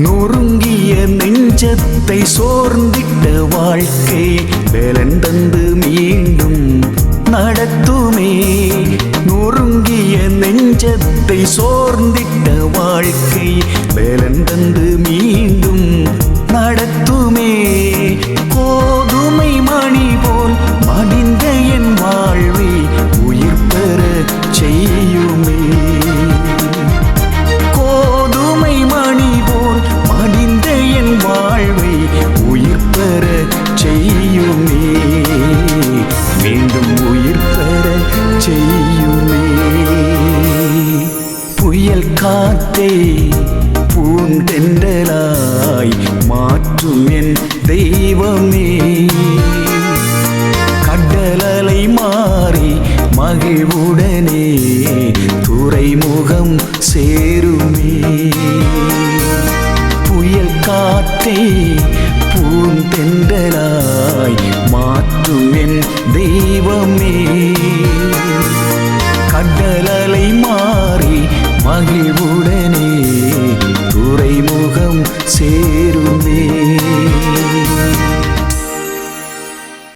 நொறுங்கிய நெஞ்சத்தை சோர்ந்திட்ட வாழ்க்கை பலன் தந்து மீண்டும் நடத்துமே. நொறுங்கிய நெஞ்சத்தை சோர்ந்திட்ட வாழ்க்கை பலன் தந்து மீண்டும் நடத்துமே. கோதுமை மணி போல் மடிந்த என் வாழ்வை உயிர் பெற செய்யுமே. கோதுமை மணி போல் மடிந்த என் வாழ்வை உயிர் பெற செய்யுமே. மீண்டும் உயிர் பெற செய்யுமே. புயல் காற்றே பூந்தென்றலாய் மாற்றும் என் தெய்வமே. கடலலை மாறி மகிழ்வுடனே துறைமுகம் சேருமே. புயல் காற்றே பூந்தென்றலாய் மாற்றும் என் தெய்வமே. கடலலை மாறி மகிழ்வுடனே துறைமுகம் சேருமே.